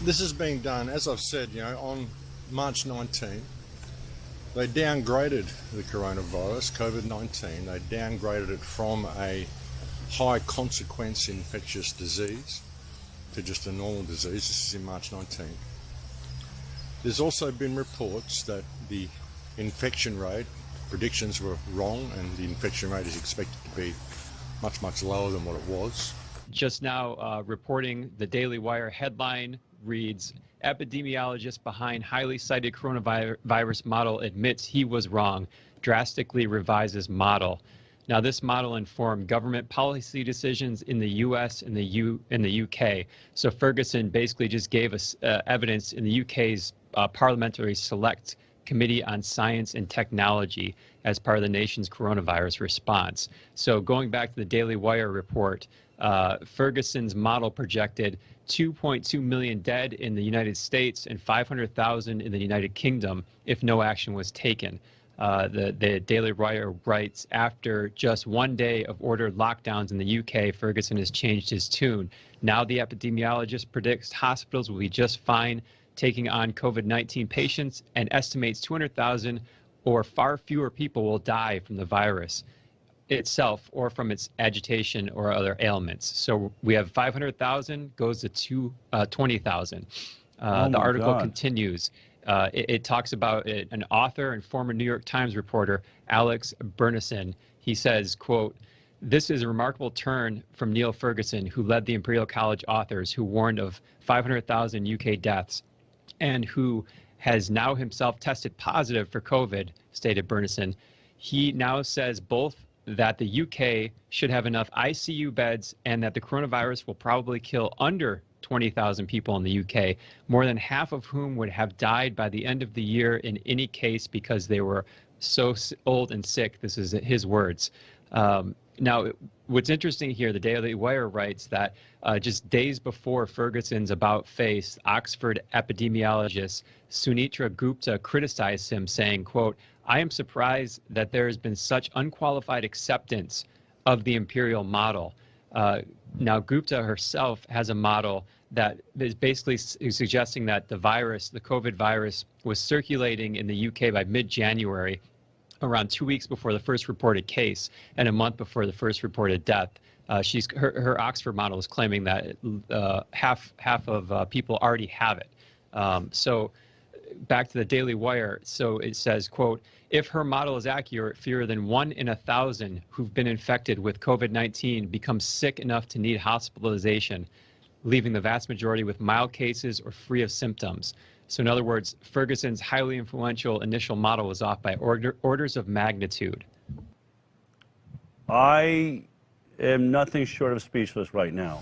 this is being done, as I've said, on March 19. They downgraded the coronavirus, COVID-19. They downgraded it from a high consequence infectious disease to just a normal disease. This is in March 19. There's also been reports that the infection rate predictions were wrong, and the infection rate is expected to be much, much lower than what it was. Just now reporting, the Daily Wire headline reads, epidemiologist behind highly cited coronavirus model admits he was wrong, drastically revises model. Now, this model informed government policy decisions in the U.S. and the U.K. So Ferguson basically just gave us evidence in the U.K.'s Parliamentary Select Committee on Science and Technology as part of the nation's coronavirus response. So going back to the Daily Wire report, Ferguson's model projected 2.2 million dead in the United States and 500,000 in the United Kingdom if no action was taken. The Daily Wire writes, after just one day of ordered lockdowns in the UK, Ferguson has changed his tune. Now the epidemiologist predicts hospitals will be just fine taking on COVID-19 patients and estimates 200,000 or far fewer people will die from the virus itself or from its agitation or other ailments. So we have 500,000 goes to 20,000. The article continues. It talks about an author and former New York Times reporter, Alex Bernison. He says, quote, this is a remarkable turn from Neil Ferguson, who led the Imperial College authors, who warned of 500,000 UK deaths, and who has now himself tested positive for COVID, stated Bernison. He now says both that the UK should have enough ICU beds and that the coronavirus will probably kill under 20,000 people in the UK, more than half of whom would have died by the end of the year in any case because they were so old and sick. This is his words. Now, what's interesting here, the Daily Wire writes that just days before Ferguson's about-face, Oxford epidemiologist Sunitra Gupta criticized him, saying, quote, I am surprised that there has been such unqualified acceptance of the imperial model. Now, Gupta herself has a model that is basically suggesting that the virus, the COVID virus, was circulating in the UK by mid-January, around 2 weeks before the first reported case and a month before the first reported death. Her Oxford model is claiming that half of people already have it. So back to the Daily Wire. So it says, quote, if her model is accurate, fewer than 1 in 1,000 who've been infected with COVID-19 become sick enough to need hospitalization, leaving the vast majority with mild cases or free of symptoms. So in other words, Ferguson's highly influential initial model was off by orders of magnitude. I am nothing short of speechless right now.